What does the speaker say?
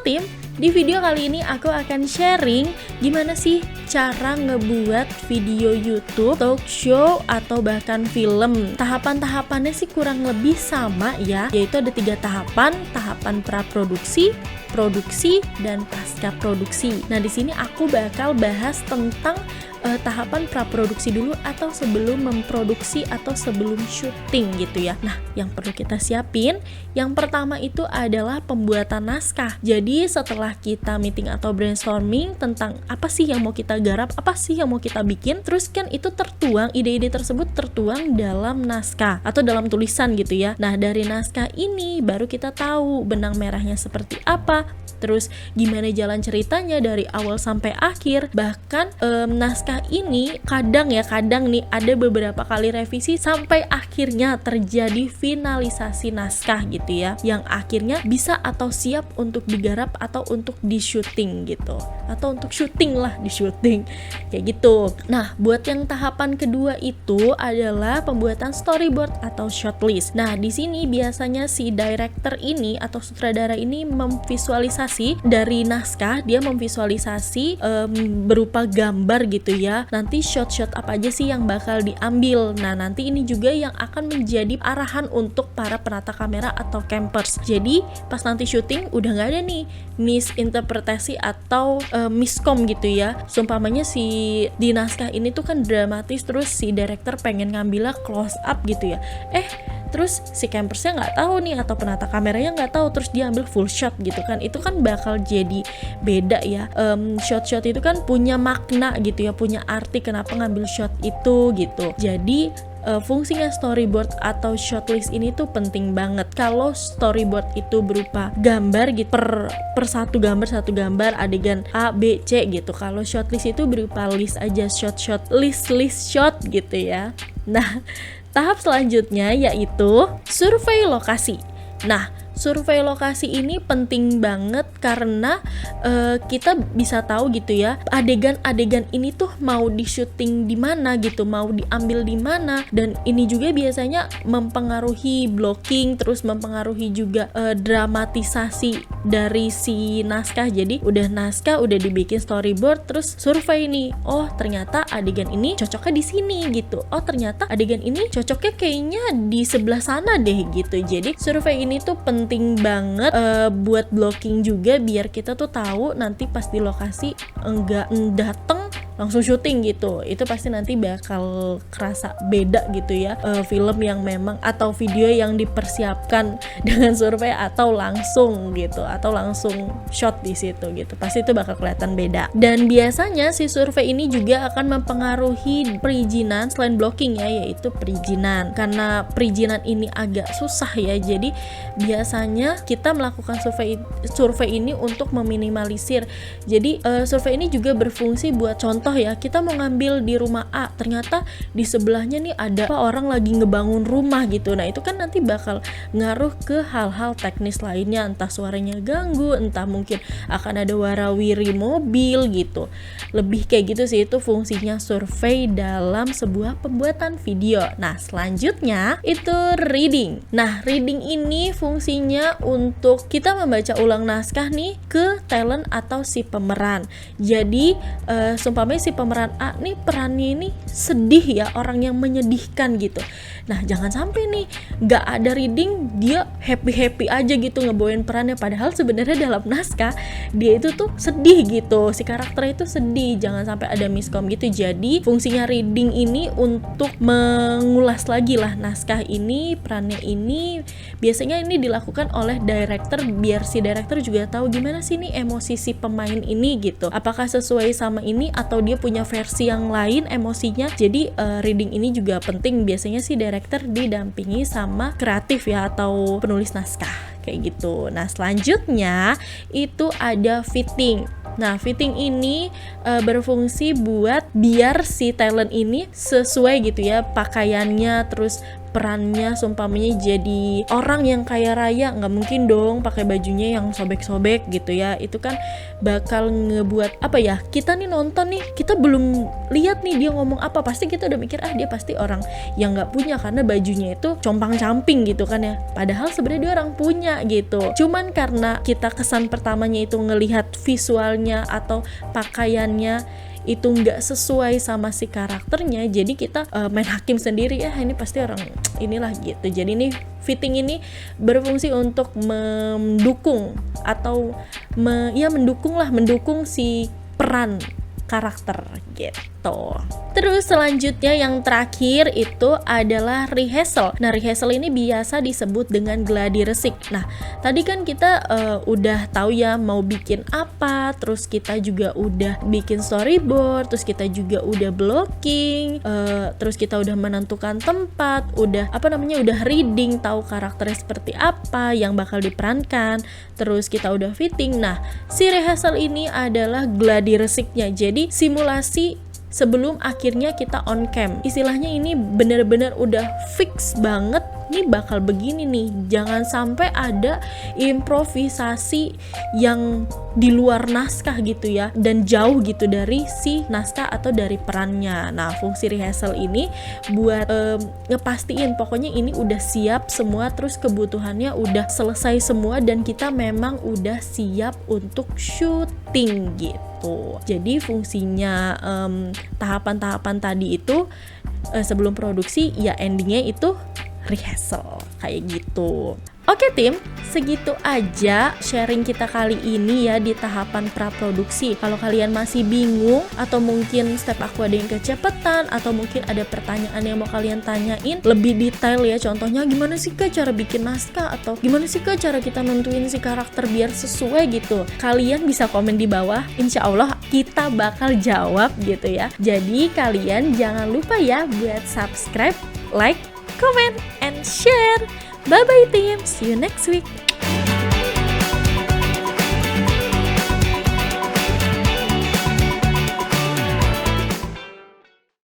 Tim, di video kali ini aku akan sharing gimana sih cara ngebuat video YouTube, talk show, atau bahkan film. Tahapan-tahapannya sih kurang lebih sama ya, yaitu ada 3 tahapan: tahapan praproduksi, produksi, dan pasca produksi. Nah, di sini aku bakal bahas tentang tahapan praproduksi dulu, atau sebelum memproduksi atau sebelum syuting gitu ya. Nah, yang perlu kita siapin yang pertama itu adalah pembuatan naskah. Jadi setelah kita meeting atau brainstorming tentang apa sih yang mau kita garap, apa sih yang mau kita bikin, terus kan itu tertuang, ide-ide tersebut tertuang dalam naskah atau dalam tulisan gitu ya. Nah, dari naskah ini baru kita tahu benang merahnya seperti apa, terus gimana jalan ceritanya dari awal sampai akhir. Bahkan naskah ini kadang nih ada beberapa kali revisi sampai akhirnya terjadi finalisasi naskah gitu ya, yang akhirnya bisa atau siap untuk digarap atau untuk di syuting gitu, atau untuk syuting lah, di syuting kayak gitu. Nah, buat yang tahapan kedua itu adalah pembuatan storyboard atau shortlist. Nah, di sini biasanya si director ini atau sutradara ini memvisualisasi dari naskah, dia memvisualisasi berupa gambar gitu ya, nanti shot-shot apa aja sih yang bakal diambil. Nah, nanti ini juga yang akan menjadi arahan untuk para penata kamera atau campers. Jadi pas nanti syuting udah nggak ada nih misinterpretasi atau miskom gitu ya. Sumpamanya si di naskah ini tuh kan dramatis, terus si director pengen ngambilnya close up gitu ya, terus si campersnya nggak tahu nih, atau penata kameranya nggak tahu, terus dia ambil full shot gitu kan, itu kan bakal jadi beda ya. Shot-shot itu kan punya makna gitu ya, punya arti kenapa ngambil shot itu gitu. Jadi fungsinya storyboard atau shortlist ini tuh penting banget. Kalau storyboard itu berupa gambar gitu, per satu gambar adegan A, B, C gitu. Kalau shortlist itu berupa list aja, list shot gitu ya. Nah, tahap selanjutnya yaitu survei lokasi. Nah, survei lokasi ini penting banget karena kita bisa tahu gitu ya, adegan-adegan ini tuh mau di syuting di mana gitu, mau diambil di mana, dan ini juga biasanya mempengaruhi blocking, terus mempengaruhi juga dramatisasi dari si naskah. Jadi naskah udah dibikin storyboard, terus survei nih, oh ternyata adegan ini cocoknya di sini gitu, oh ternyata adegan ini cocoknya kayaknya di sebelah sana deh gitu. Jadi survei ini tuh penting banget buat blocking juga, biar kita tuh tahu nanti pas di lokasi enggak dateng langsung syuting gitu. Itu pasti nanti bakal kerasa beda gitu ya, film yang memang atau video yang dipersiapkan dengan survei atau langsung gitu, atau langsung shot di situ gitu, pasti itu bakal kelihatan beda. Dan biasanya si survei ini juga akan mempengaruhi perizinan selain blocking ya, yaitu perizinan. Karena perizinan ini agak susah ya, jadi biasanya kita melakukan survei ini untuk meminimalisir. Jadi survei ini juga berfungsi buat contoh ya, kita mau ngambil di rumah A, ternyata di sebelahnya nih ada orang lagi ngebangun rumah gitu. Nah, itu kan nanti bakal ngaruh ke hal-hal teknis lainnya, entah suaranya ganggu, entah mungkin akan ada warawiri mobil gitu. Lebih kayak gitu sih, itu fungsinya survei dalam sebuah pembuatan video. Nah, selanjutnya itu reading. Nah, reading ini fungsinya untuk kita membaca ulang naskah nih ke talent atau si pemeran. Jadi sumpamanya si pemeran A nih perannya ini sedih ya, orang yang menyedihkan gitu. Nah, jangan sampai nih gak ada reading, dia happy aja gitu ngebawain perannya, padahal sebenarnya dalam naskah dia itu tuh sedih gitu, si karakternya itu sedih. Jangan sampai ada miskom gitu. Jadi fungsinya reading ini untuk mengulas lagi lah naskah ini, perannya ini. Biasanya ini dilakukan oleh director, biar si director juga tahu gimana sih nih emosi si pemain ini gitu, apakah sesuai sama ini atau dia punya versi yang lain emosinya. Jadi reading ini juga penting. Biasanya si director didampingi sama kreatif ya, atau penulis naskah kayak gitu. Nah, selanjutnya itu ada fitting. Nah, fitting ini berfungsi buat biar si talent ini sesuai gitu ya pakaiannya, terus perannya seumpamanya jadi orang yang kaya raya, nggak mungkin dong pakai bajunya yang sobek-sobek gitu ya. Itu kan bakal ngebuat apa ya, kita nih nonton nih, kita belum lihat nih dia ngomong apa, pasti kita udah mikir dia pasti orang yang nggak punya karena bajunya itu compang-camping gitu kan ya, padahal sebenarnya dia orang punya gitu. Cuman karena kita kesan pertamanya itu ngelihat visualnya atau pakaiannya itu nggak sesuai sama si karakternya, jadi kita main hakim sendiri, ya ini pasti orang inilah gitu. Jadi nih fitting ini berfungsi untuk mendukung atau mendukung si peran karakter gitu. Terus selanjutnya yang terakhir itu adalah rehearsal. Nah, rehearsal ini biasa disebut dengan gladi resik. Nah, tadi kan kita udah tahu ya mau bikin apa, terus kita juga udah bikin storyboard, terus kita juga udah blocking, terus kita udah menentukan tempat, udah reading, tahu karakternya seperti apa yang bakal diperankan, terus kita udah fitting. Nah, si rehearsal ini adalah gladi resiknya. Jadi simulasi sebelum akhirnya kita on cam. Istilahnya ini bener-bener udah fix banget nih bakal begini nih. Jangan sampai ada improvisasi yang di luar naskah gitu ya, dan jauh gitu dari si naskah atau dari perannya. Nah, fungsi rehearsal ini buat ngepastiin pokoknya ini udah siap semua, terus kebutuhannya udah selesai semua, dan kita memang udah siap untuk syuting gitu. Jadi fungsinya tahapan-tahapan tadi itu sebelum produksi ya endingnya itu rehearsal kayak gitu. Oke tim, segitu aja sharing kita kali ini ya di tahapan praproduksi. Kalau kalian masih bingung atau mungkin step aku ada yang kecepatan atau mungkin ada pertanyaan yang mau kalian tanyain lebih detail ya, contohnya gimana sih Kak cara bikin naskah, atau gimana sih Kak cara kita nentuin si karakter biar sesuai gitu, kalian bisa komen di bawah, insya Allah kita bakal jawab gitu ya. Jadi kalian jangan lupa ya buat subscribe, like, comment, and share. Bye-bye team, see you next week.